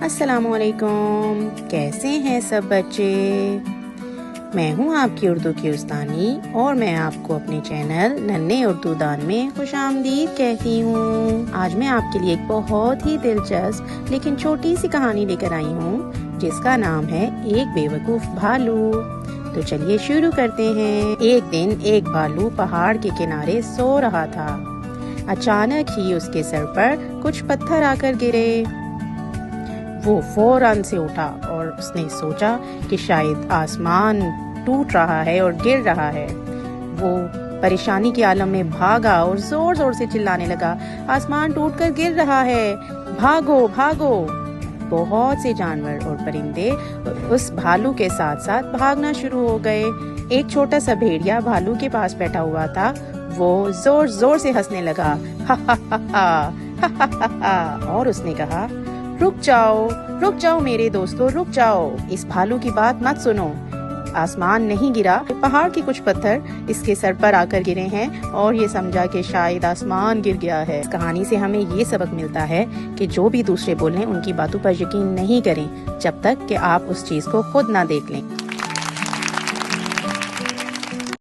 अस्सलाम वालेकुम, कैसे हैं सब बच्चे। मैं हूं आपकी उर्दू की उस्तानी और मैं आपको अपने चैनल नन्हे उर्दू दान में खुशामदीद कहती हूं। आज मैं आपके लिए एक बहुत ही दिलचस्प लेकिन छोटी सी कहानी लेकर आई हूं जिसका नाम है एक बेवकूफ़ भालू। तो चलिए शुरू करते हैं। एक दिन एक भालू पहाड़ के किनारे सो रहा था। अचानक ही उसके सर पर कुछ पत्थर आकर गिरे। वो फौरन से उठा और उसने सोचा कि शायद आसमान टूट रहा है और गिर रहा है। वो परेशानी के आलम में भागा और जोर जोर से चिल्लाने लगा, आसमान टूटकर गिर रहा है, भागो भागो। बहुत से जानवर और परिंदे उस भालू के साथ साथ भागना शुरू हो गए। एक छोटा सा भेड़िया भालू के पास बैठा हुआ था। वो जोर जोर से हंसने लगा, हा हा हा हा हा हा हा, और उसने कहा, रुक जाओ मेरे दोस्तों, रुक जाओ। इस भालू की बात मत सुनो। आसमान नहीं गिरा, पहाड़ के कुछ पत्थर इसके सर पर आकर गिरे हैं और ये समझा कि शायद आसमान गिर गया है। इस कहानी से हमें ये सबक मिलता है कि जो भी दूसरे बोलें उनकी बातों पर यकीन नहीं करें जब तक कि आप उस चीज को खुद ना देख लें।